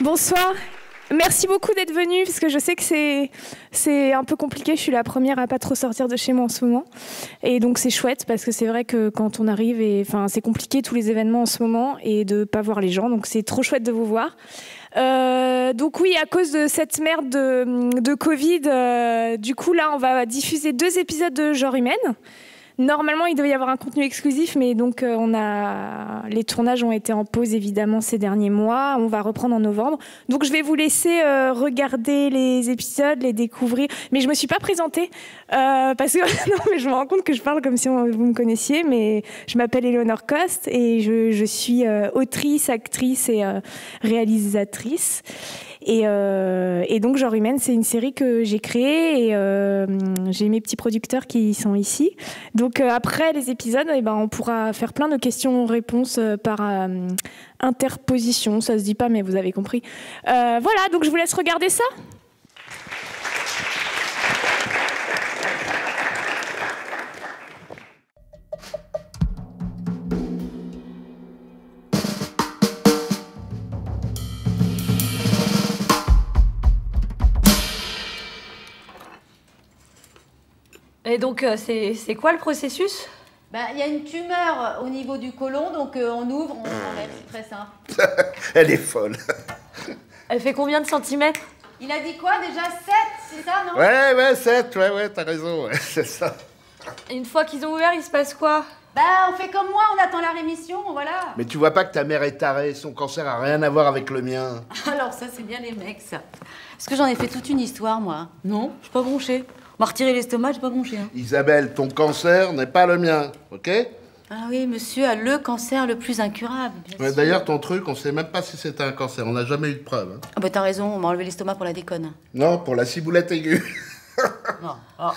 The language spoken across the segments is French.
Bonsoir. Merci beaucoup d'être venu parce que je sais que c'est un peu compliqué. Je suis la première à pas trop sortir de chez moi en ce moment. Et donc c'est chouette parce que c'est vrai que quand on arrive, c'est compliqué tous les événements en ce moment et de pas voir les gens. Donc c'est trop chouette de vous voir. Donc oui, à cause de cette merde de Covid, du coup là on va diffuser 2 épisodes de Genre Humaine. Normalement, il devait y avoir un contenu exclusif, mais donc les tournages ont été en pause évidemment ces derniers mois. On va reprendre en novembre. Donc je vais vous laisser regarder les épisodes, les découvrir. Mais je me suis pas présentée parce que non, mais je me rends compte que je parle comme si vous me connaissiez. Mais je m'appelle Eleonore Coste et je suis autrice, actrice et réalisatrice. Et donc Genre Humaine, c'est une série que j'ai créée et j'ai mes petits producteurs qui sont ici. Donc après les épisodes, on pourra faire plein de questions-réponses par interposition. Ça se dit pas, mais vous avez compris. Voilà, donc je vous laisse regarder ça. Et donc, c'est quoi le processus? Il y a une tumeur au niveau du côlon, donc on ouvre, on enlève, c'est très simple. Elle est folle. Elle fait combien de centimètres? Il a dit quoi déjà? 7, c'est ça, non? Ouais, 7, ouais, t'as raison, ouais, c'est ça. Et une fois qu'ils ont ouvert, il se passe quoi? On fait comme moi, on attend la rémission, voilà. Mais tu vois pas que ta mère est tarée, son cancer a rien à voir avec le mien. Alors ça, c'est bien les mecs, ça. Parce que j'en ai fait toute une histoire, moi. Non, je suis pas bronchée. On m'a retiré l'estomac, j'ai pas bronché. Hein. Isabelle, ton cancer n'est pas le mien, ok? Ah oui, monsieur a le cancer le plus incurable, bien sûr. D'ailleurs, ton truc, on sait même pas si c'était un cancer, on n'a jamais eu de preuve. Hein. Ah bah t'as raison, on m'a enlevé l'estomac pour la déconne. Non, pour la ciboulette aiguë. Non. Oh.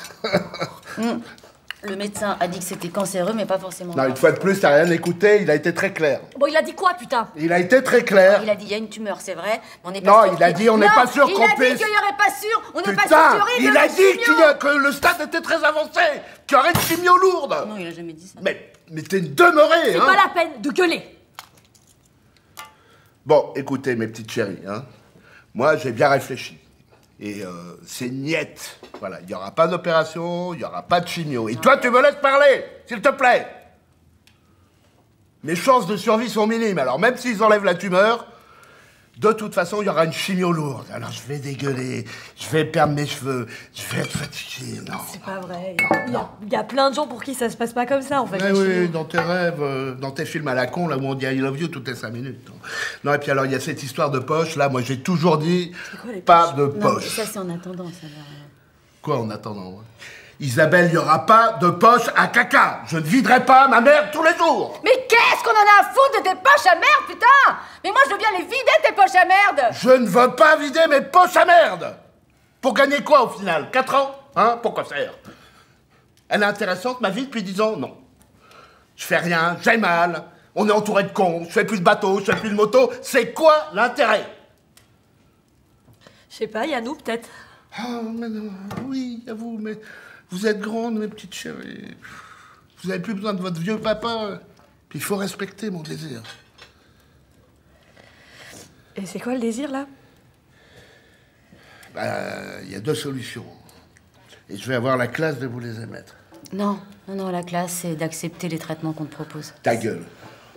Le médecin a dit que c'était cancéreux, mais pas forcément. Non, une fois de plus, t'as rien écouté, il a été très clair. Bon, il a dit quoi, putain? Il a été très clair. Il a dit il y a une tumeur, c'est vrai, mais on n'est pas Non, sûr. il a dit on n'est pas sûr qu'on puisse. Il a dit qu'il y aurait pas sûr, on n'est pas Putain, sûr qu'il y aurait il a dit que le stade était très avancé, qu'il y aurait une chimio lourde. Non, il a jamais dit ça. Mais t'es une demeurée, C'est hein. pas la peine de gueuler. Bon, écoutez, mes petites chéries, hein. Moi, j'ai bien réfléchi. Et c'est niette. Voilà, il n'y aura pas d'opération, il n'y aura pas de chimio. Et toi, tu me laisses parler, s'il te plaît. Mes chances de survie sont minimes. Alors, même s'ils enlèvent la tumeur, de toute façon, il y aura une chimio lourde. Alors, je vais dégueuler, je vais perdre mes cheveux, je vais être fatigué. Non. C'est pas vrai. Il y a plein de gens pour qui ça se passe pas comme ça, en fait. Mais oui, dans tes rêves, dans tes films à la con, là où on dit I love you toutes les 5 minutes. Non, et puis alors, il y a cette histoire de poche, là, moi j'ai toujours dit, quoi, les pas de Non, mais poche. ça c'est en attendant, ça va. Quoi en attendant, ouais. Isabelle, il n'y aura pas de poche à caca. Je ne viderai pas ma mère tous les jours. Mais qu'est-ce qu'on en a à foutre de tes poches à merde, putain! Mais moi je veux bien les vider, tes poches à merde! Je ne veux pas vider mes poches à merde. Pour gagner quoi au final? 4 ans? Hein? Pourquoi faire? Elle est intéressante, ma vie, depuis 10 ans? Non. Je fais rien, j'ai mal, on est entouré de cons, je fais plus de bateau, je fais plus de moto. C'est quoi l'intérêt? Je sais pas, Yannou, peut-être. Ah, mais non, oui, avoue, mais vous êtes grandes, mes petites chéries. Vous avez plus besoin de votre vieux papa. Puis il faut respecter mon désir. Et c'est quoi le désir, là? Il y a 2 solutions. Et je vais avoir la classe de vous les émettre. Non, la classe c'est d'accepter les traitements qu'on te propose. Ta gueule.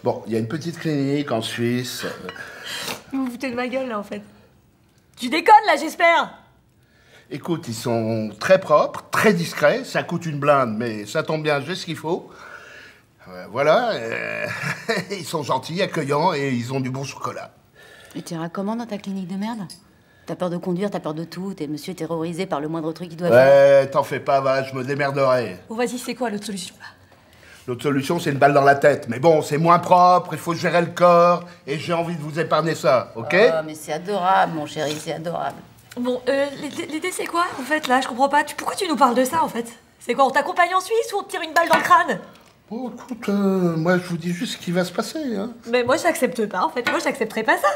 Bon, il y a une petite clinique en Suisse. Vous vous foutez de ma gueule, là, en fait. Tu déconnes, là, j'espère. Écoute, ils sont très propres, très discrets. Ça coûte une blinde, mais ça tombe bien, j'ai ce qu'il faut. Voilà. Ils sont gentils, accueillants et ils ont du bon chocolat. Et tu iras comment dans ta clinique de merde? T'as peur de conduire, t'as peur de tout, t'es monsieur terrorisé par le moindre truc qu'il doit faire. Ouais, t'en fais pas, va, je me démerderai. Bon, vas-y, c'est quoi l'autre solution, là? L'autre solution, c'est une balle dans la tête. Mais bon, c'est moins propre, il faut gérer le corps, et j'ai envie de vous épargner ça, ok? Oh, mais c'est adorable, mon chéri, c'est adorable. Bon, l'idée c'est quoi, en fait, là? Je comprends pas. Pourquoi tu nous parles de ça, en fait? C'est quoi, on t'accompagne en Suisse ou on te tire une balle dans le crâne? Bon, écoute, moi, je vous dis juste ce qui va se passer, hein. Mais moi, j'accepte pas, en fait. Moi, j'accepterai pas ça.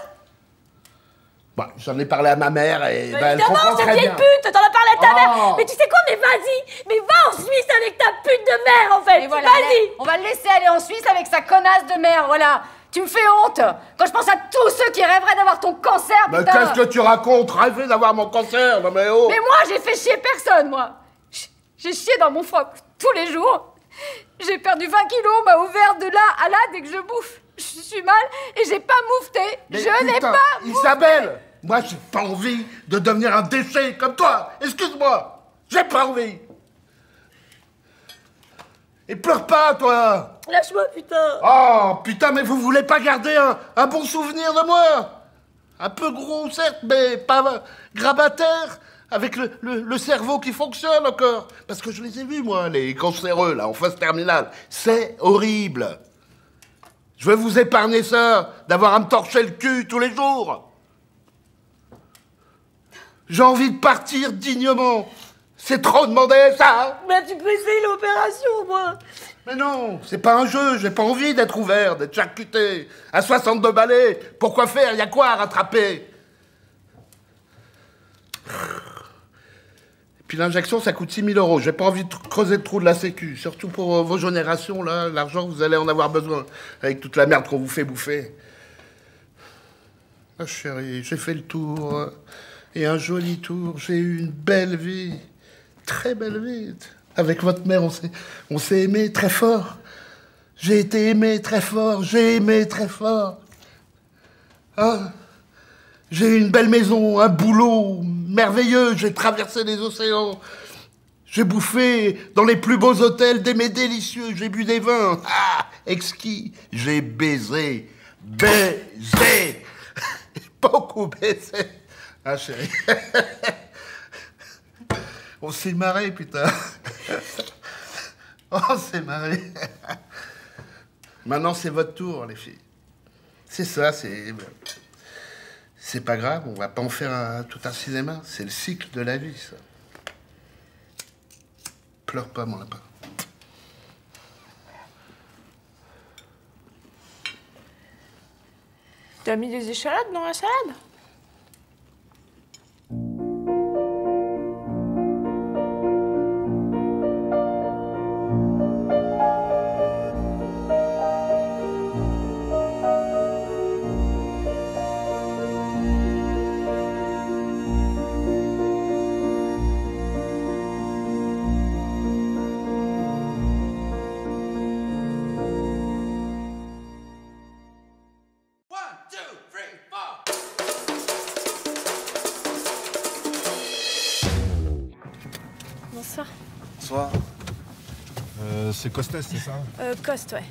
Bah, j'en ai parlé à ma mère et Mais elle évidemment, comprend cette très vieille bien. pute, t'en as parlé à ta mère. Oh. Mais tu sais quoi, mais vas-y, mais va en Suisse avec ta pute de mère, en fait. Et voilà, Vas-y. on va le laisser aller en Suisse avec sa connasse de mère, voilà. Tu me fais honte quand je pense à tous ceux qui rêveraient d'avoir ton cancer, Mais putain. qu'est-ce que tu racontes? Rêver d'avoir mon cancer? Non mais oh! Mais moi, j'ai fait chier personne, moi. J'ai chié dans mon froc tous les jours. J'ai perdu 20 kilos, on m'a ouvert de là à là dès que je bouffe. Je suis mal et j'ai pas moufté. Mais Je n'ai putain, pas moufté. Isabelle! Moi, j'ai pas envie de devenir un déchet comme toi! Excuse-moi! J'ai pas envie! Et pleure pas, toi! Lâche-moi, putain. Oh, putain, mais vous voulez pas garder un bon souvenir de moi? Un peu gros, certes, mais pas grabataire, avec le cerveau qui fonctionne encore. Parce que je les ai vus, moi, les cancéreux, là, en phase terminale. C'est horrible. Je vais vous épargner ça, d'avoir à me torcher le cul tous les jours. J'ai envie de partir dignement. C'est trop demandé, ça, hein? Bah, tu peux essayer l'opération, moi. Mais non, c'est pas un jeu, j'ai pas envie d'être ouvert, d'être charcuté. À 62 balais, pourquoi faire? Y a quoi à rattraper? Et puis l'injection, ça coûte 6 000 €. J'ai pas envie de creuser le trou de la sécu. Surtout pour vos générations, là, l'argent, vous allez en avoir besoin. Avec toute la merde qu'on vous fait bouffer. Ah chérie, j'ai fait le tour. Et un joli tour. J'ai eu une belle vie. Très belle vie. Avec votre mère, on s'est aimé très fort. J'ai été aimé très fort. J'ai aimé très fort. Ah, j'ai eu une belle maison, un boulot merveilleux. J'ai traversé les océans. J'ai bouffé dans les plus beaux hôtels des mets délicieux. J'ai bu des vins. Ah, exquis. J'ai baisé. Baisé. Beaucoup baisé. Ah, chérie. On s'est marré, putain. On s'est marré. Maintenant, c'est votre tour, les filles. C'est ça, c'est pas grave, on va pas en faire tout un cinéma. C'est le cycle de la vie, ça. Pleure pas, mon lapin. T'as mis des échalotes dans la salade? Bonsoir. Bonsoir. C'est Costes, c'est ça? Coste, ouais.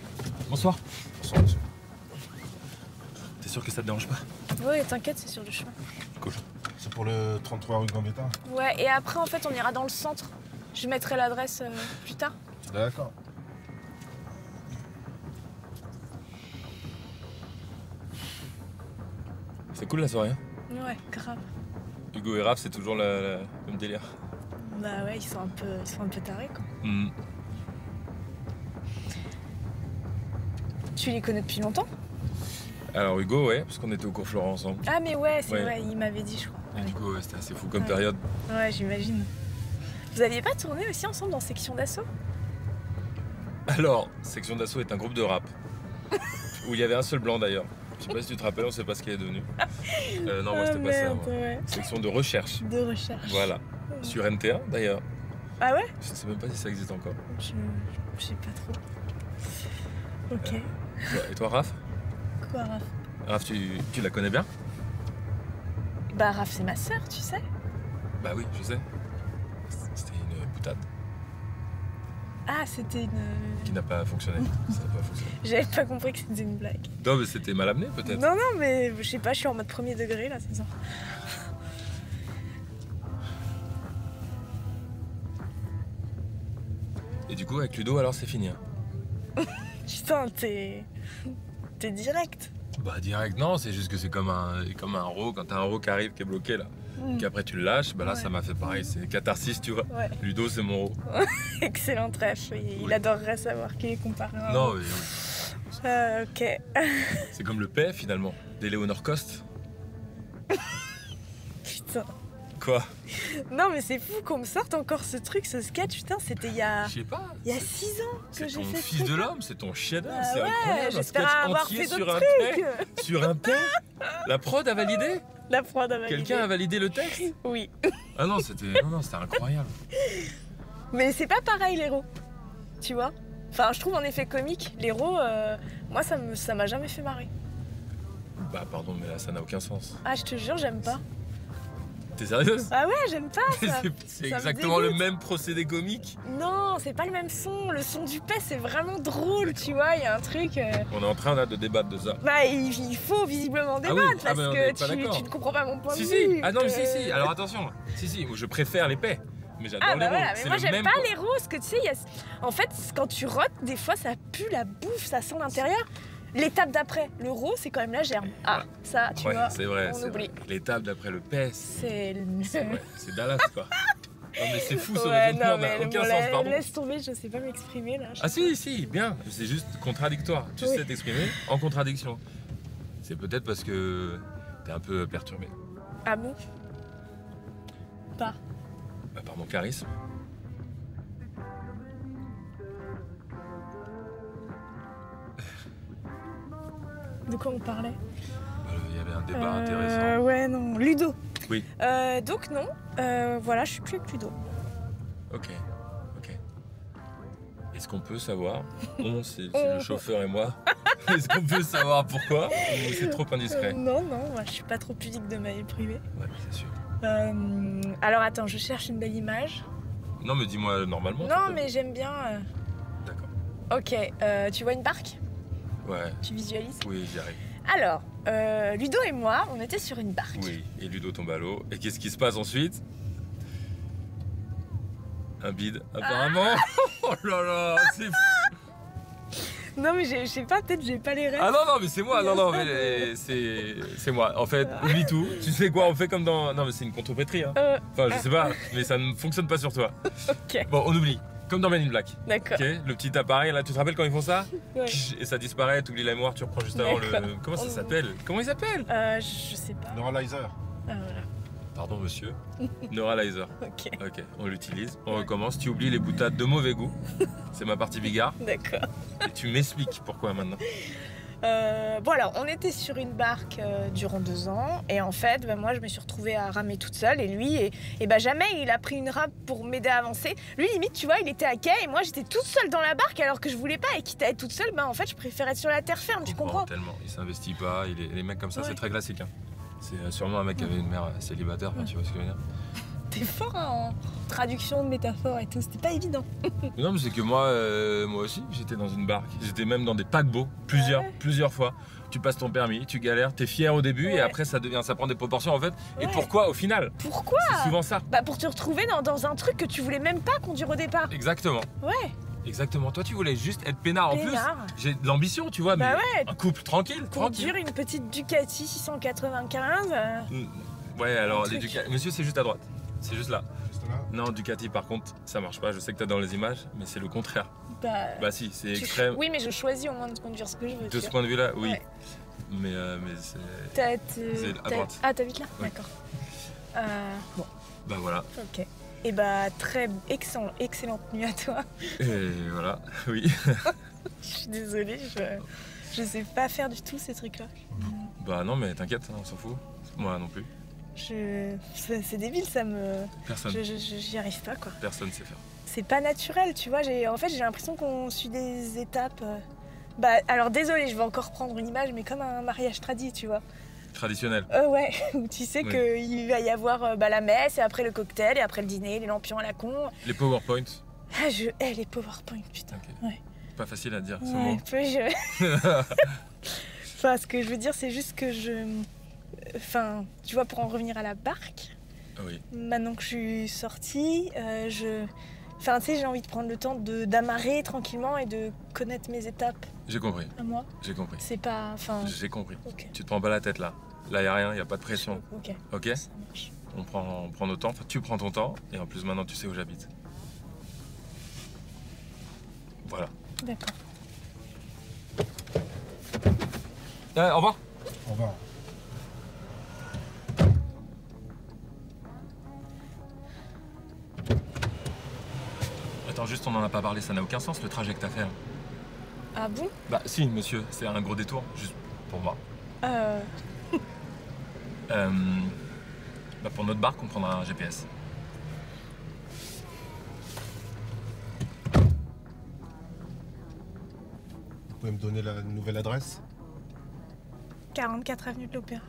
Bonsoir. Bonsoir, monsieur. T'es sûr que ça te dérange pas? Ouais, t'inquiète, c'est sur le chemin. Cool. C'est pour le 33 rue Gambetta? Ouais, et après, en fait, on ira dans le centre. Je mettrai l'adresse plus tard. D'accord. C'est cool la soirée, hein? Ouais, grave. Hugo et Raph, c'est toujours le même délire. Bah ouais, ils sont un peu tarés, quoi. Mm. Tu les connais depuis longtemps? Alors Hugo, ouais, parce qu'on était au cours Florent ensemble. Ah mais ouais, c'est Ouais. vrai, il m'avait dit, je crois. Et Ouais. du coup, ouais, c'était assez fou comme Ouais. période. Ouais, j'imagine. Vous aviez pas tourné aussi ensemble dans Section d'Assaut? Alors, Section d'Assaut est un groupe de rap. Où il y avait un seul blanc d'ailleurs. Je sais pas si tu te rappelles, on sait pas ce qu'il est devenu. Non, moi Ah, c'était pas ça. merde, Moi. ouais. Section de recherche. De recherche. Voilà. Sur NT1 d'ailleurs. Ah ouais? Je sais même pas si ça existe encore. Je sais pas trop. Ok. Et toi, Raph? Quoi, Raph? Raph, tu la connais bien? Bah Raph, c'est ma sœur, tu sais. Bah oui, je sais. C'était une boutade Ah, c'était une... qui n'a pas fonctionné. Ça n'a pas fonctionné. J'avais pas compris que c'était une blague. Non, mais c'était mal amené peut-être. Non, non, mais je sais pas, je suis en mode premier degré, là, c'est ça. Et du coup, avec Ludo, alors c'est fini. Hein. Putain, t'es direct. Bah direct, non, c'est juste que c'est comme un ro, quand t'as un ro qui arrive, qui est bloqué là. Qu'après tu le lâches, bah là Ouais. ça m'a fait pareil, c'est catharsis, tu vois. Ouais. Ludo, c'est mon ro. Excellent trèfle. Il Oui. adorerait savoir qu'il est comparé à un Non, ro. mais Ok. c'est comme le paix finalement, d'Éléonore Coste. Putain. Quoi? Non, mais c'est fou qu'on me sorte encore ce truc, ce sketch. Putain, c'était il y a Je sais pas. 6 ans que C'est j'ai ton fait ce fils truc. de l'homme, c'est ton chef-d'œuvre, Ah c'est ouais, incroyable. Un j'espère sketch avoir entier fait sur d'autres un trucs. paix. Sur un paix. La prod a validé? La prod a validé. Quelqu'un a validé le texte? Oui. Ah non, c'était incroyable. Mais c'est pas pareil, l'héros. Tu vois? Enfin, je trouve en effet comique, l'héros, moi ça m'a jamais fait marrer. Bah pardon, mais là ça n'a aucun sens. Ah, je te jure, j'aime pas. T'es sérieuse? Ah ouais, j'aime pas ça. C'est Ça me exactement le dégoûte. même procédé comique. Non, c'est pas le même son. Le son du paix, c'est vraiment drôle, tu vois. Il y a un truc. On est en train là de débattre de ça. Bah, il faut visiblement Ah oui, débattre ah bah, parce on est que pas d'accord. tu ne comprends pas mon point Si de si. vue. Ah non, mais que- si. Alors attention. Si, moi je préfère les paix. Mais j'adore Ah les bah rôles. voilà, mais C'est moi le j'aime même pas co- les roses, que tu sais, en fait quand tu rotes, des fois ça pue la bouffe, ça sent l'intérieur. L'étape d'après, le rose, c'est quand même la germe. Ah, ça, tu Ouais, vois, c'est vrai, on c'est oublie. vrai. L'étape d'après le paix, C'est c'est Dallas quoi. Non mais c'est fou, ce Ouais, raisonnement non, n'a mais aucun bon, sens, pardon. laisse tomber, je sais pas m'exprimer là. Ah si, bien. C'est juste contradictoire. Tu Oui. sais t'exprimer en contradiction. C'est peut-être parce que t'es un peu perturbé. Ah bon? Pas. Bah, par mon charisme. De quoi on parlait? Il y avait un débat intéressant. Ouais, non, Ludo. Oui. Donc non, voilà, je suis plus avec Ludo. Ok. Est-ce qu'on peut savoir, c'est le chauffeur et moi, est-ce qu'on peut savoir pourquoi ou c'est trop indiscret? Non, moi, je suis pas trop pudique de ma vie privée. Ouais, c'est sûr. Alors attends, je cherche une belle image. Non mais dis-moi normalement. Non, peut-être. mais j'aime bien. D'accord. Ok, tu vois une barque? Ouais. Tu visualises? Oui, j'y arrive. Alors, Ludo et moi, on était sur une barque. Oui, et Ludo tombe à l'eau. Et qu'est-ce qui se passe ensuite? Un bide, apparemment. Oh là là, c'est fou. Non, mais je sais pas, peut-être j'ai pas les rêves. Ah non, mais c'est moi. Non, mais c'est moi. En fait, oublie tout. Tu sais quoi, on fait comme dans... Non, mais c'est une contrepétrie. Hein. Enfin, je sais pas, mais ça ne fonctionne pas sur toi. Ok. Bon, on oublie. Comme dans Men in Black. D'accord. Ok, le petit appareil, là, tu te rappelles quand ils font ça? Ouais. Et ça disparaît, tu oublies la mémoire, tu reprends juste avant le... D'accord. Comment ça s'appelle? Comment il s'appelle? Je sais pas. Neuralizer. Ah, voilà. Pardon, monsieur. Neuralizer. Ok, Ok, on l'utilise, on recommence. Tu oublies les boutades de mauvais goût. C'est ma partie bigard. d'accord. Et tu m'expliques pourquoi maintenant. Bon alors, on était sur une barque durant 2 ans et en fait, moi je me suis retrouvée à ramer toute seule et lui, et jamais il a pris une rame pour m'aider à avancer. Lui limite, tu vois, il était à quai et moi j'étais toute seule dans la barque alors que je voulais pas et quitte à être toute seule, en fait je préfère être sur la terre ferme, tu comprends? Tellement, il s'investit pas, les mecs comme ça, Ouais. c'est très classique. Hein. C'est sûrement un mec qui avait une mère célibataire, enfin, tu vois ce que je veux dire. T'es fort hein, en traduction de métaphores et tout, c'était pas évident. Mais non, mais c'est que moi aussi, j'étais dans une barque. J'étais même dans des paquebots, plusieurs fois. Tu passes ton permis, tu galères, t'es fier au début et après ça prend des proportions en fait. Et Ouais. pourquoi au final? Pourquoi? C'est souvent ça. Bah pour te retrouver dans un truc que tu voulais même pas conduire au départ. Exactement. Ouais. Exactement. Toi, tu voulais juste être peinard en Peinard. plus. J'ai de l'ambition, tu vois, Bah mais ouais. un couple tranquille. Conduire une petite Ducati 695. Ouais, alors Un les truc. Ducati. Monsieur, c'est juste à droite. C'est juste là. Juste là. Non, Ducati, par contre, ça marche pas. Je sais que t'as dans les images, mais c'est le contraire. Bah si, c'est tu- extrême. Oui, mais je choisis au moins de conduire ce que je veux. De tu ce vois. point de vue-là, oui. Ouais. Mais c'est. C'est à droite. Ah, t'habites là? Ouais. D'accord. Bon, Bah voilà. ok. Et bah, excellente nuit à toi. Et voilà, oui. Je suis désolée, je sais pas faire du tout ces trucs-là. Bah non, mais t'inquiète, on s'en fout. Moi non plus. C'est débile, ça me. Personne. J'y arrive pas, quoi. Personne sait faire. C'est pas naturel, tu vois. En fait, j'ai l'impression qu'on suit des étapes. Bah, alors désolée, je vais encore prendre une image, mais comme un mariage tradit, tu vois. Traditionnel. Ouais, où tu sais Oui. qu'il va y avoir la messe, et après le cocktail, et après le dîner, les lampions à la con. Les PowerPoint. Ah, je hais les PowerPoint, putain. Ok. Ouais. Pas facile à dire ce Ouais, mot. Enfin, ce que je veux dire, c'est juste que Enfin, tu vois, pour en revenir à la barque, Ah oui. maintenant que je suis sortie, Enfin, tu sais, j'ai envie de prendre le temps d'amarrer tranquillement et de connaître mes étapes J'ai compris. à moi. J'ai compris. C'est pas... Enfin... J'ai compris. Ok. Tu te prends pas la tête là. Là, y a rien, y a pas de pression. Ok. Ok? Ça marche. On prend notre temps. Enfin, tu prends ton temps. Et en plus, maintenant, tu sais où j'habite. Voilà. D'accord. Au revoir. Au revoir. Attends, juste, on n'en a pas parlé, ça n'a aucun sens le trajet que t'as fait là. Ah bon? Bah si, monsieur, c'est un gros détour, juste pour moi. Bah pour notre barque, on prendra un GPS. Vous pouvez me donner la nouvelle adresse? 44 avenue de l'Opéra.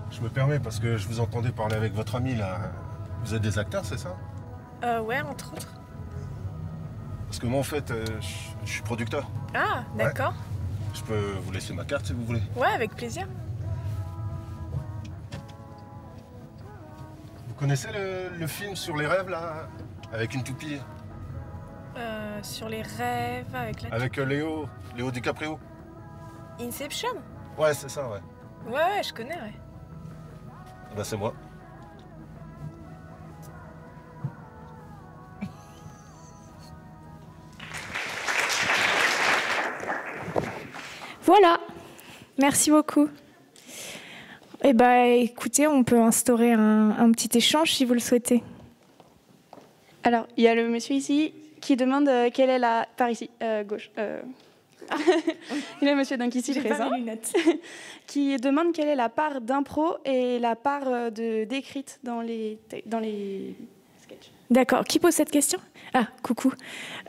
Je me permets parce que je vous entendais parler avec votre ami là. Vous êtes des acteurs, c'est ça? Ouais, entre autres. Parce que moi en fait, je suis producteur. Ah, d'accord. Je peux vous laisser ma carte si vous voulez. Ouais, avec plaisir. Vous connaissez le film sur les rêves là? Avec une toupie? Sur les rêves, avec la... Avec Léo DiCaprio? Inception? Ouais, c'est ça, ouais. Ouais, je connais, ouais. Bah c'est moi. Voilà, merci beaucoup. Eh ben, écoutez, on peut instaurer un petit échange si vous le souhaitez. Alors, il y a le monsieur ici qui demande quelle est la... Par ici, gauche. Il y a le monsieur donc ici présent. Pas mes lunettes. Qui demande quelle est la part d'impro et la part d'écrite dans les sketchs. D'accord. Qui pose cette question? Ah, coucou.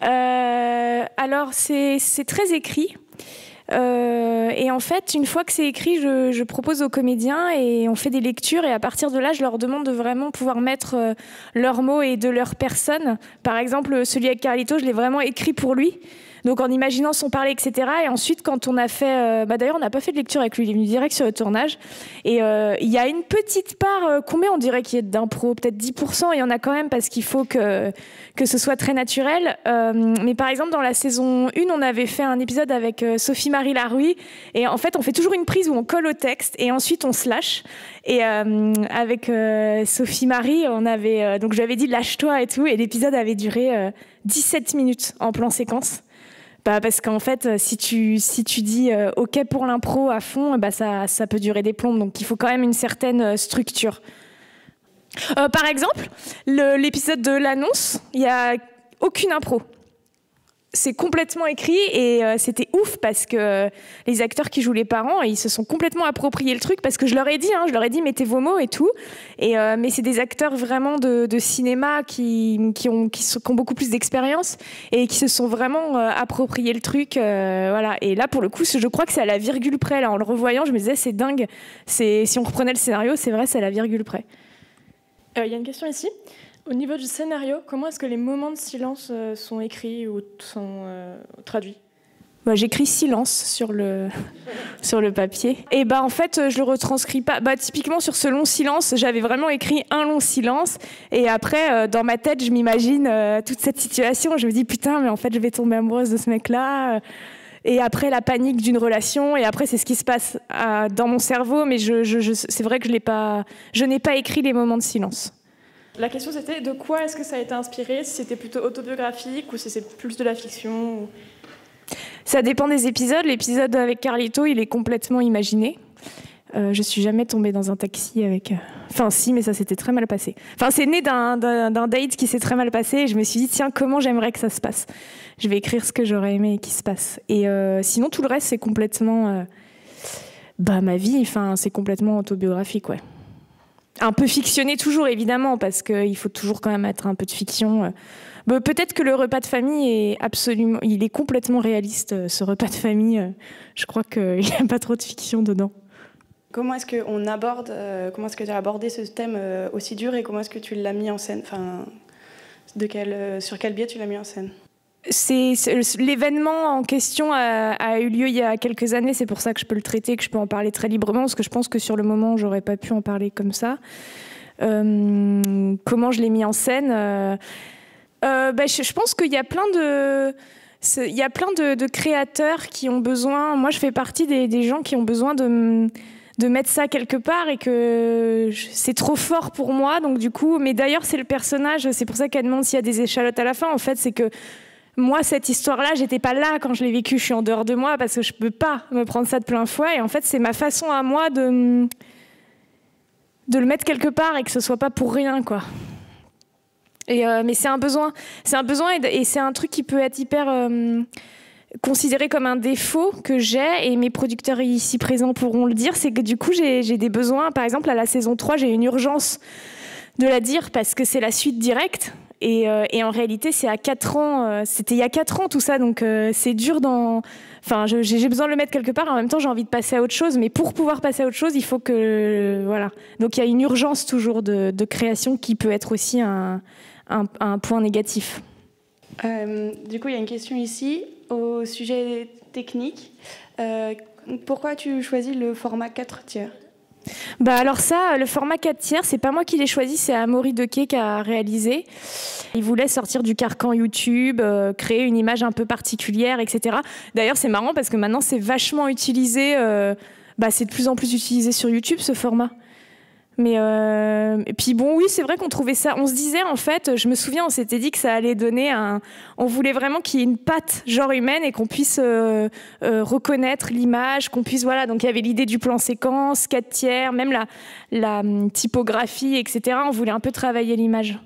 Alors, c'est très écrit. Et en fait, une fois que c'est écrit, je propose aux comédiens et on fait des lectures. Et à partir de là, je leur demande de vraiment pouvoir mettre leurs mots et de leur personne. Par exemple, celui avec Carlito, je l'ai vraiment écrit pour lui. Donc en imaginant son parler, etc. Et ensuite, quand on a fait... d'ailleurs, on n'a pas fait de lecture avec lui, il est venu direct sur le tournage. Et il y a une petite part, combien on dirait qu'il y a d'impro? Peut-être 10%, il y en a quand même parce qu'il faut que ce soit très naturel. Mais par exemple, dans la saison 1, on avait fait un épisode avec Sophie-Marie Larouille. Et en fait, on fait toujours une prise où on colle au texte et ensuite on se lâche. Et avec Sophie-Marie, on avait... donc je lui avais dit lâche-toi et tout. Et l'épisode avait duré 17 minutes en plan séquence. Parce qu'en fait, si tu dis OK pour l'impro à fond, ça peut durer des plombes. Donc il faut quand même une certaine structure. Par exemple, l'épisode de l'annonce, il n'y a aucune impro. C'est complètement écrit et c'était ouf parce que les acteurs qui jouent les parents, ils se sont complètement appropriés le truc parce que je leur ai dit mettez vos mots et tout. Mais c'est des acteurs vraiment de cinéma qui ont beaucoup plus d'expérience et qui se sont vraiment appropriés le truc. Voilà. Et là, pour le coup, je crois que c'est à la virgule près. Là, en le revoyant, je me disais c'est dingue. Si on reprenait le scénario, c'est vrai, c'est à la virgule près. Il y a une question ici. Au niveau du scénario, comment est-ce que les moments de silence sont écrits ou sont traduits? J'écris silence sur le papier. Et en fait, je le retranscris pas. Typiquement, sur ce long silence, j'avais vraiment écrit un long silence. Et après, dans ma tête, je m'imagine toute cette situation. Je me dis, putain, mais en fait, je vais tomber amoureuse de ce mec-là. Et après, la panique d'une relation. Et après, c'est ce qui se passe dans mon cerveau. Mais c'est vrai que je n'ai pas écrit les moments de silence. La question c'était de quoi est-ce que ça a été inspiré, si c'était plutôt autobiographique ou si c'est plus de la fiction ou... Ça dépend des épisodes. L'épisode avec Carlito, il est complètement imaginé. Je suis jamais tombée dans un taxi avec... Enfin si, mais ça s'était très mal passé. Enfin c'est né d'un date qui s'est très mal passé et je me suis dit tiens, comment j'aimerais que ça se passe. Je vais écrire ce que j'aurais aimé qu'il se passe. Et sinon tout le reste c'est complètement... ma vie, enfin c'est complètement autobiographique, ouais. Un peu fictionné toujours évidemment parce qu'il faut toujours quand même être un peu de fiction. Peut-être que le repas de famille il est complètement réaliste, ce repas de famille. Je crois qu'il n'y a pas trop de fiction dedans. Comment est-ce que tu as abordé ce thème aussi dur et comment est-ce que tu l'as mis en scène, enfin, sur quel biais tu l'as mis en scène? L'événement en question a eu lieu il y a quelques années, c'est pour ça que je peux le traiter, que je peux en parler très librement, parce que je pense que sur le moment, j'aurais pas pu en parler comme ça. Comment je l'ai mis en scène je pense qu'il y a plein de créateurs qui ont besoin... Moi, je fais partie des gens qui ont besoin de mettre ça quelque part et que c'est trop fort pour moi. Donc du coup, mais d'ailleurs, c'est le personnage, c'est pour ça qu'elle demande s'il y a des échalotes à la fin. En fait, c'est que moi, cette histoire-là, j'étais pas là quand je l'ai vécue. Je suis en dehors de moi parce que je peux pas me prendre ça de plein fouet. Et en fait, c'est ma façon à moi de le mettre quelque part et que ce soit pas pour rien, quoi. Mais c'est un besoin et c'est un truc qui peut être hyper considéré comme un défaut que j'ai, et mes producteurs ici présents pourront le dire, c'est que du coup j'ai des besoins. Par exemple, à la saison 3, j'ai une urgence de la dire parce que c'est la suite directe. Et en réalité, c'est à 4 ans, c'était il y a 4 ans tout ça, donc c'est dur Enfin, j'ai besoin de le mettre quelque part, en même temps j'ai envie de passer à autre chose, mais pour pouvoir passer à autre chose, il faut que... Voilà. Donc il y a une urgence toujours de création qui peut être aussi un point négatif. Du coup, il y a une question ici au sujet technique. Pourquoi tu choisis le format 4/3 ? Alors ça, le format 4/3, c'est pas moi qui l'ai choisi, c'est Amaury Dequet qui a réalisé. Il voulait sortir du carcan YouTube, créer une image un peu particulière, etc. D'ailleurs, c'est marrant parce que maintenant, c'est vachement utilisé. C'est de plus en plus utilisé sur YouTube, ce format. Mais et puis bon, oui, c'est vrai qu'on trouvait ça. On se disait en fait, je me souviens, on s'était dit que ça allait donner on voulait vraiment qu'il y ait une patte genre humaine et qu'on puisse reconnaître l'image, qu'on puisse Donc il y avait l'idée du plan séquence, 4/3, même la typographie, etc. On voulait un peu travailler l'image.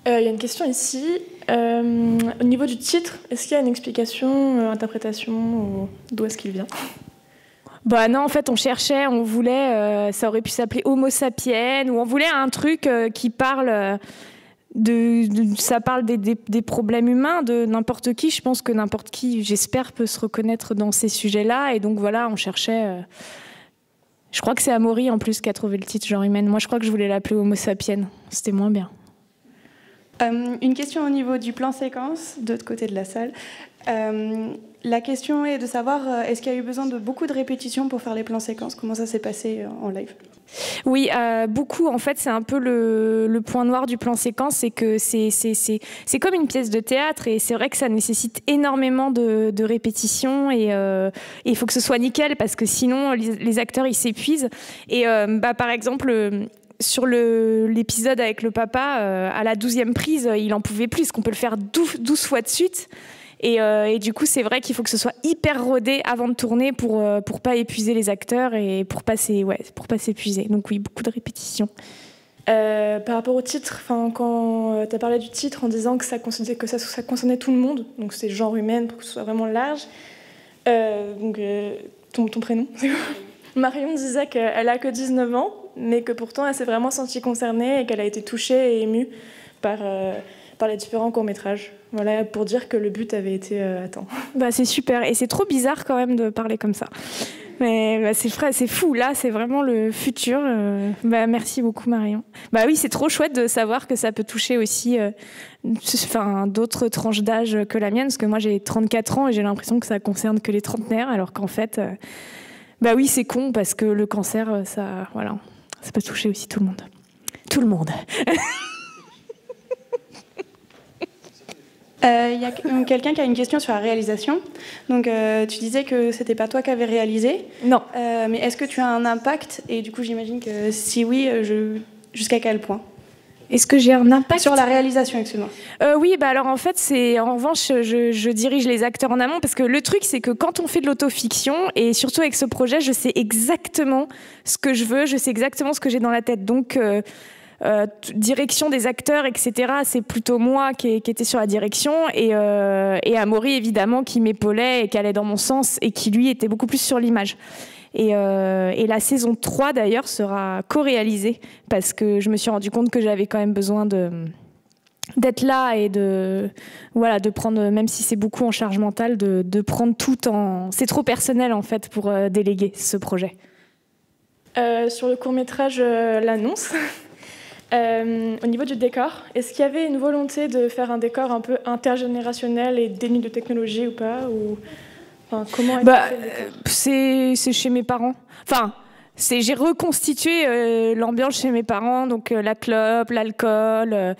Il y a une question ici. Au niveau du titre, est-ce qu'il y a une explication, interprétation, ou d'où est-ce qu'il vient ? Non, en fait, on cherchait, on voulait, ça aurait pu s'appeler Homo sapiens, ou on voulait un truc qui parle ça parle des problèmes humains de n'importe qui. Je pense que n'importe qui, j'espère, peut se reconnaître dans ces sujets-là. Et donc voilà, on cherchait. Je crois que c'est Amaury en plus qui a trouvé le titre genre humaine. Moi, je crois que je voulais l'appeler Homo sapiens. C'était moins bien. Une question au niveau du plan séquence, de l'autre côté de la salle. La question est de savoir, est-ce qu'il y a eu besoin de beaucoup de répétitions pour faire les plans séquences ? Comment ça s'est passé en live ? Oui, beaucoup. En fait, c'est un peu le point noir du plan séquence, c'est que c'est comme une pièce de théâtre, et c'est vrai que ça nécessite énormément de répétitions, et il faut que ce soit nickel, parce que sinon, les acteurs, ils s'épuisent. Et par exemple... Sur l'épisode avec le papa, à la 12e prise, il en pouvait plus, qu'on peut le faire 12 fois de suite. Et du coup, c'est vrai qu'il faut que ce soit hyper rodé avant de tourner pour pas épuiser les acteurs et pour pas s'épuiser. Donc oui, beaucoup de répétitions. Par rapport au titre, quand tu as parlé du titre en disant que ça concernait tout le monde, donc c'est genre humaine pour que ce soit vraiment large, ton prénom, c'est quoi ? Marion disait qu'elle a que 19 ans, mais que pourtant elle s'est vraiment sentie concernée et qu'elle a été touchée et émue par les différents courts-métrages. Voilà, pour dire que le but avait été atteint. C'est super, et c'est trop bizarre quand même de parler comme ça. Mais c'est vrai, c'est fou, là c'est vraiment le futur. Merci beaucoup Marion. Oui, c'est trop chouette de savoir que ça peut toucher aussi d'autres tranches d'âge que la mienne, parce que moi j'ai 34 ans et j'ai l'impression que ça concerne que les trentenaires, alors qu'en fait... oui, c'est con, parce que le cancer, ça peut toucher aussi tout le monde. Tout le monde. Il y a quelqu'un qui a une question sur la réalisation. Donc, tu disais que c'était pas toi qui avais réalisé. Non. Mais est-ce que tu as un impact ? Et du coup, j'imagine que si oui, jusqu'à quel point ? Est-ce que j'ai un impact sur la réalisation, excuse-moi. Oui, bah alors en fait, en revanche, je dirige les acteurs en amont parce que le truc, c'est que quand on fait de l'autofiction, et surtout avec ce projet, je sais exactement ce que je veux, je sais exactement ce que j'ai dans la tête. Donc, direction des acteurs, etc., c'est plutôt moi qui était sur la direction, et Amaury, évidemment, qui m'épaulait et qui allait dans mon sens et qui, lui, était beaucoup plus sur l'image. Et la saison 3, d'ailleurs, sera co-réalisée parce que je me suis rendu compte que j'avais quand même besoin d'être là et de prendre, même si c'est beaucoup en charge mentale, de prendre tout en... C'est trop personnel, en fait, pour déléguer ce projet. Sur le court-métrage, l'annonce, au niveau du décor, est-ce qu'il y avait une volonté de faire un décor un peu intergénérationnel et dénué de technologie ou pas ou... Enfin, comment c'est chez mes parents. Enfin, j'ai reconstitué l'ambiance chez mes parents, donc la clope, l'alcool,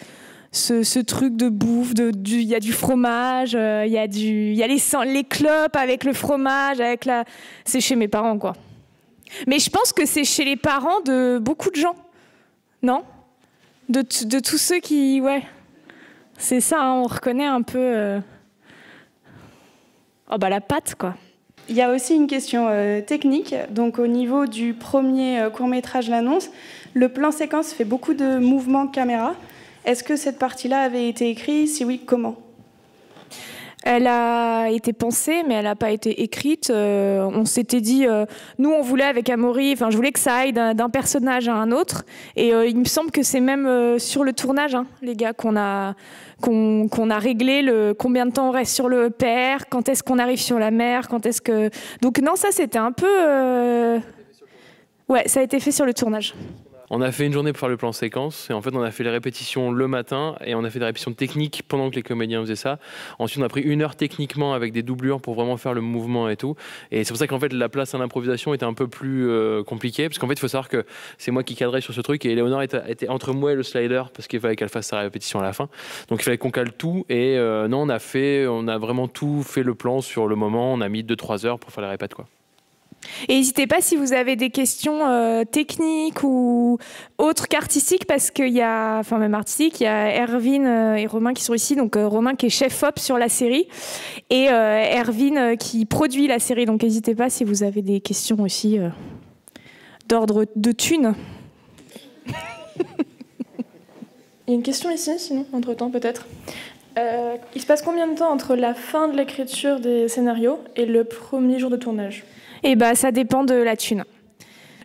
ce truc de bouffe, il y a du fromage, il y a les clopes avec le fromage, c'est chez mes parents, quoi. Mais je pense que c'est chez les parents de beaucoup de gens, non ? De tous ceux qui, ouais, c'est ça, hein, on reconnaît un peu. Oh bah la pâte, quoi. Il y a aussi une question technique. Donc au niveau du premier court-métrage L'Annonce, le plan séquence fait beaucoup de mouvements de caméra. Est-ce que cette partie-là avait été écrite ? Si oui, comment ? Elle a été pensée, mais elle n'a pas été écrite. On s'était dit, nous on voulait avec Amaury, je voulais que ça aille d'un personnage à un autre. Et il me semble que c'est même sur le tournage, hein, les gars, qu'on a réglé combien de temps on reste sur le père, quand est-ce qu'on arrive sur la mère, quand est-ce que... Donc non, ça c'était un peu... Ouais, ça a été fait sur le tournage. On a fait une journée pour faire le plan séquence et en fait on a fait les répétitions le matin et on a fait des répétitions techniques pendant que les comédiens faisaient ça. Ensuite on a pris 1 heure techniquement avec des doublures pour vraiment faire le mouvement et tout. Et c'est pour ça qu'en fait la place à l'improvisation était un peu plus compliquée parce qu'en fait il faut savoir que c'est moi qui cadrais sur ce truc et Léonore était entre moi et le slider parce qu'il fallait qu'elle fasse sa répétition à la fin. Donc il fallait qu'on cale tout et non on a vraiment tout fait le plan sur le moment. On a mis 2-3 heures pour faire la répète, quoi. Et n'hésitez pas si vous avez des questions techniques ou autres qu'artistiques, parce qu'il y a, enfin même artistiques, il y a Erwin et Romain qui sont ici. Donc Romain qui est chef op sur la série et Erwin qui produit la série. Donc n'hésitez pas si vous avez des questions aussi d'ordre de thunes. Il y a une question ici, sinon, entre-temps peut-être. Il se passe combien de temps entre la fin de l'écriture des scénarios et le premier jour de tournage ? Eh ben, ça dépend de la thune.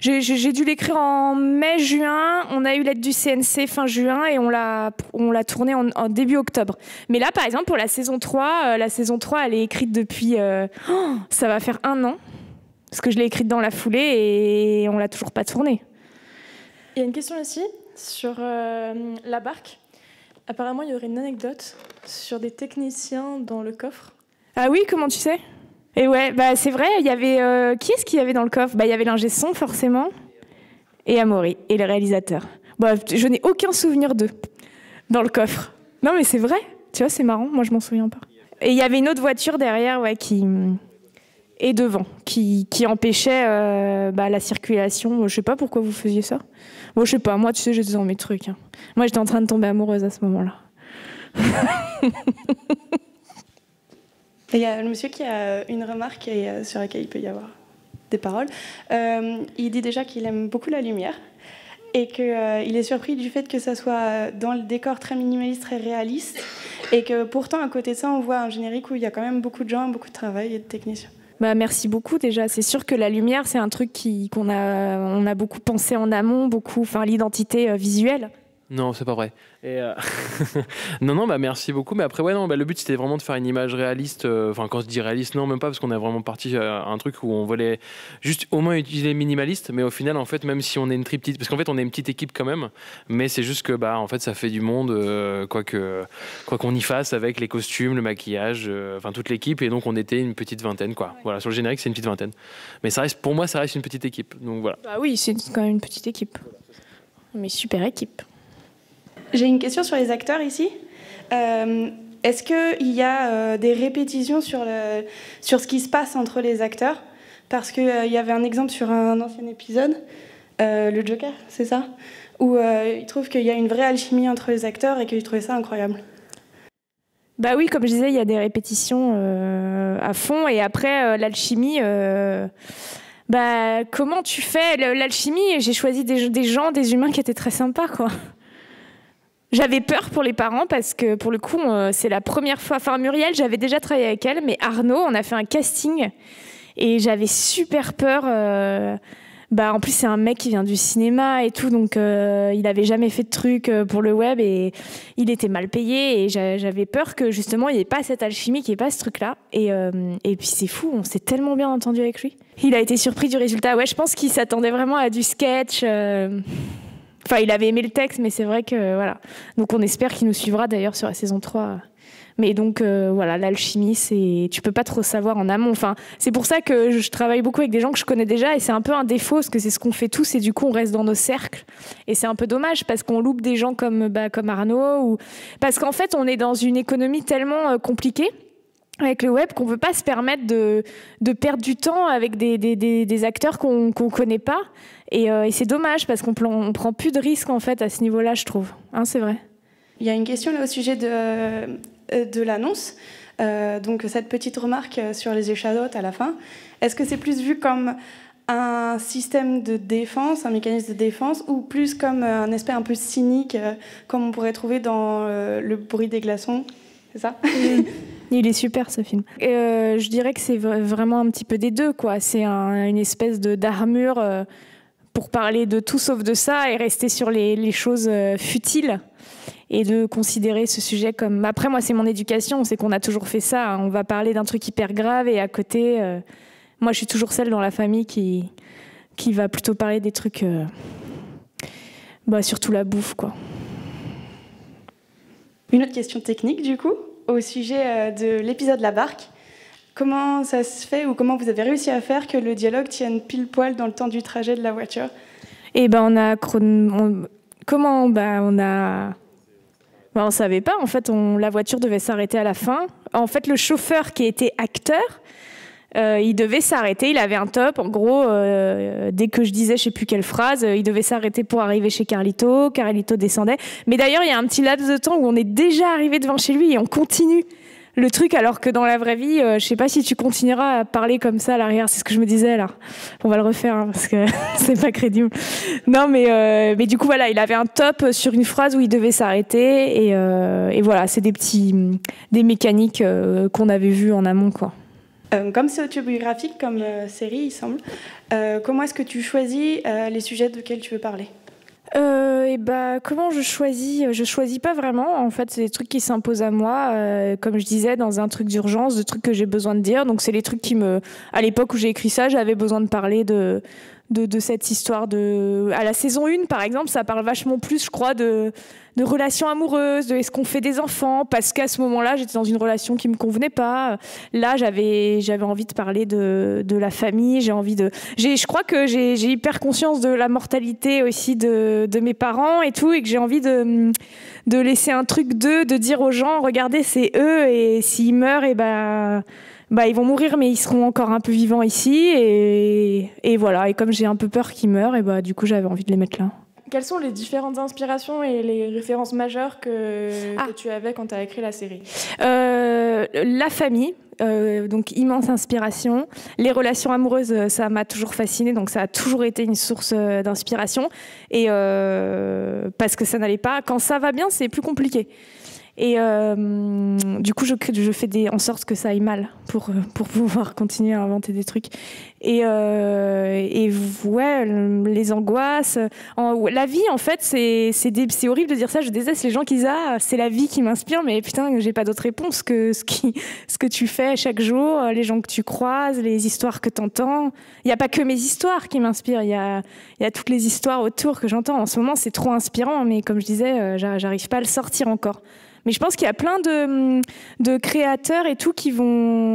J'ai dû l'écrire en mai-juin, on a eu l'aide du CNC fin juin et on l'a tourné en début octobre. Mais là, par exemple, pour la saison 3, elle est écrite depuis... ça va faire 1 an, parce que je l'ai écrite dans la foulée et on l'a toujours pas tournée. Il y a une question ici, sur la barque. Apparemment, il y aurait une anecdote sur des techniciens dans le coffre. Ah oui, comment tu sais ? Et ouais, bah c'est vrai, il y avait... qui est-ce qu'il y avait dans le coffre ? Bah, il y avait l'ingé son, forcément, et Amaury, et le réalisateur. Bah, je n'ai aucun souvenir d'eux dans le coffre. Non, mais c'est vrai, tu vois, c'est marrant, moi je m'en souviens pas. Et il y avait une autre voiture derrière, ouais, et devant, qui empêchait la circulation. Je sais pas pourquoi vous faisiez ça. Bon, je sais pas, moi, tu sais, j'étais dans mes trucs. Hein. Moi, j'étais en train de tomber amoureuse à ce moment-là. Il y a le monsieur qui a une remarque sur laquelle il peut y avoir des paroles. Il dit déjà qu'il aime beaucoup la lumière et qu'il est surpris du fait que ça soit dans le décor très minimaliste, très réaliste, et que pourtant, à côté de ça, on voit un générique où il y a quand même beaucoup de gens, beaucoup de travail et de techniciens. Bah, merci beaucoup déjà. C'est sûr que la lumière, c'est un truc on a beaucoup pensé en amont, l'identité visuelle. Non, c'est pas vrai. Et non, merci beaucoup. Mais après, ouais, non, le but c'était vraiment de faire une image réaliste. Enfin, quand je dis réaliste, non, même pas, parce qu'on est vraiment parti à un truc où on voulait juste au moins utiliser minimaliste. Mais au final, en fait, même si on est une très petite, parce qu'en fait, on est une petite équipe quand même. Mais c'est juste que, en fait, ça fait du monde, quoi qu'on y fasse, avec les costumes, le maquillage, toute l'équipe. Et donc, on était une petite vingtaine, quoi. Voilà, sur le générique, c'est une petite vingtaine. Mais ça reste, pour moi, ça reste une petite équipe. Donc voilà. Bah oui, c'est quand même une petite équipe. Mais super équipe. J'ai une question sur les acteurs ici. Est-ce qu'il y a des répétitions sur ce qui se passe entre les acteurs ? Parce qu'il y avait un exemple sur un ancien épisode. le Joker, c'est ça? Où il trouve qu'il y a une vraie alchimie entre les acteurs et qu'il trouvait ça incroyable. Bah oui, comme je disais, il y a des répétitions à fond. Et après, l'alchimie, bah, comment tu fais l'alchimie? J'ai choisi des gens, des humains qui étaient très sympas, quoi. J'avais peur pour les parents parce que, pour le coup, c'est la première fois... Enfin, Muriel, j'avais déjà travaillé avec elle, mais Arnaud, on a fait un casting et j'avais super peur... Bah, en plus, c'est un mec qui vient du cinéma et tout, donc il n'avait jamais fait de trucs pour le web et il était mal payé. Et j'avais peur que justement, il n'y ait pas cette alchimie, qu'il n'y ait pas ce truc-là. Et puis c'est fou, on s'est tellement bien entendu avec lui. Il a été surpris du résultat. Ouais, je pense qu'il s'attendait vraiment à du sketch. Enfin, il avait aimé le texte, mais c'est vrai que voilà. Donc on espère qu'il nous suivra d'ailleurs sur la saison 3. Mais donc voilà, l'alchimie, tu peux pas trop savoir en amont. Enfin, c'est pour ça que je travaille beaucoup avec des gens que je connais déjà et c'est un peu un défaut parce que c'est ce qu'on fait tous et du coup on reste dans nos cercles et c'est un peu dommage parce qu'on loupe des gens comme Arnaud parce qu'en fait on est dans une économie tellement compliquée avec le web qu'on ne peut pas se permettre de perdre du temps avec des acteurs qu'on connaît pas et c'est dommage parce qu'on prend plus de risques en fait à ce niveau-là, je trouve. Hein, c'est vrai. Il y a une question là au sujet de l'annonce. Donc cette petite remarque sur les échalotes à la fin. Est-ce que c'est plus vu comme un système de défense, un mécanisme de défense, ou plus comme un aspect un peu cynique, comme on pourrait trouver dans Le bruit des glaçons? C'est ça? Il est super ce film. Je dirais que c'est vraiment un petit peu des deux, quoi. C'est une espèce d'armure pour parler de tout sauf de ça et rester sur les choses futiles. Et de considérer ce sujet comme... Après, moi, c'est mon éducation, c'est qu'on a toujours fait ça. Hein. On va parler d'un truc hyper grave et à côté, moi, je suis toujours celle dans la famille qui va plutôt parler des trucs... surtout la bouffe, quoi. Une autre question technique, du coup, au sujet de l'épisode La Barque. Comment ça se fait ou comment vous avez réussi à faire que le dialogue tienne pile poil dans le temps du trajet de la voiture? Eh ben, on savait pas. En fait, la voiture devait s'arrêter à la fin. En fait, le chauffeur qui était acteur, il devait s'arrêter. Il avait un top. En gros, dès que je disais je sais plus quelle phrase, il devait s'arrêter pour arriver chez Carlito. Carlito descendait. Mais d'ailleurs, il y a un petit laps de temps où on est déjà arrivé devant chez lui et on continue le truc, alors que dans la vraie vie, je sais pas si tu continueras à parler comme ça à l'arrière. C'est ce que je me disais là. On va le refaire hein, parce que c'est pas crédible. Non, mais du coup voilà, il avait un top sur une phrase où il devait s'arrêter et voilà, c'est des mécaniques qu'on avait vues en amont, quoi. Comme c'est autobiographique comme série, il semble. Comment est-ce que tu choisis les sujets desquels tu veux parler? Comment je choisis? Je choisis pas vraiment. En fait, c'est des trucs qui s'imposent à moi, comme je disais, dans un truc d'urgence, de trucs que j'ai besoin de dire. Donc, c'est les trucs à l'époque où j'ai écrit ça, j'avais besoin de parler de cette histoire à la saison 1, par exemple, ça parle vachement plus, je crois, de relations amoureuses, de est-ce qu'on fait des enfants, parce qu'à ce moment-là, j'étais dans une relation qui me convenait pas. Là, j'avais envie de parler de la famille, je crois que j'ai hyper conscience de la mortalité aussi de mes parents et tout, et que j'ai envie de laisser un truc de dire aux gens, regardez, c'est eux, et s'ils meurent, ils vont mourir, mais ils seront encore un peu vivants ici. Et voilà. Et comme j'ai un peu peur qu'ils meurent, du coup, j'avais envie de les mettre là. Quelles sont les différentes inspirations et les références majeures que tu avais quand tu as écrit la série? La famille, donc immense inspiration. Les relations amoureuses, ça m'a toujours fascinée, donc ça a toujours été une source d'inspiration. Et parce que ça n'allait pas. Quand ça va bien, c'est plus compliqué. Et du coup, je fais en sorte que ça aille mal pour pouvoir continuer à inventer des trucs. Et ouais, les angoisses. La vie, en fait, c'est horrible de dire ça. Je déteste les gens qui disent c'est la vie qui m'inspire, mais putain, j'ai pas d'autre réponse que ce que tu fais chaque jour, les gens que tu croises, les histoires que t'entends. Il y a pas que mes histoires qui m'inspirent. Il y a toutes les histoires autour que j'entends. En ce moment, c'est trop inspirant, mais comme je disais, j'arrive pas à le sortir encore. Mais je pense qu'il y a plein de créateurs et tout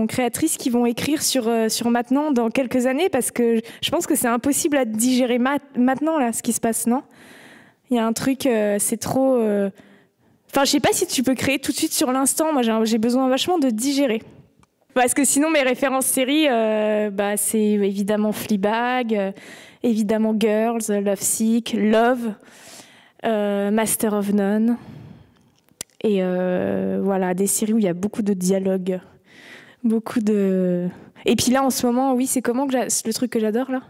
créatrices qui vont écrire sur maintenant dans quelques années, parce que je pense que c'est impossible à digérer maintenant là ce qui se passe, non? Il y a un truc, c'est trop. Enfin, je sais pas si tu peux créer tout de suite sur l'instant. Moi, j'ai besoin vachement de digérer. Parce que sinon, mes références séries, c'est évidemment Fleabag, évidemment Girls, Love Sick, Love, Master of None. Et voilà, des séries où il y a beaucoup de dialogues. Et puis là, en ce moment, oui, c'est comment le truc que j'adore, là ?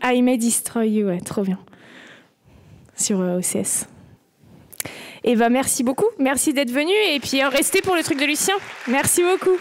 I May Destroy You, ouais, trop bien. Sur OCS. Et merci beaucoup. Merci d'être venu. Et puis, restez pour le truc de Lucien. Merci beaucoup.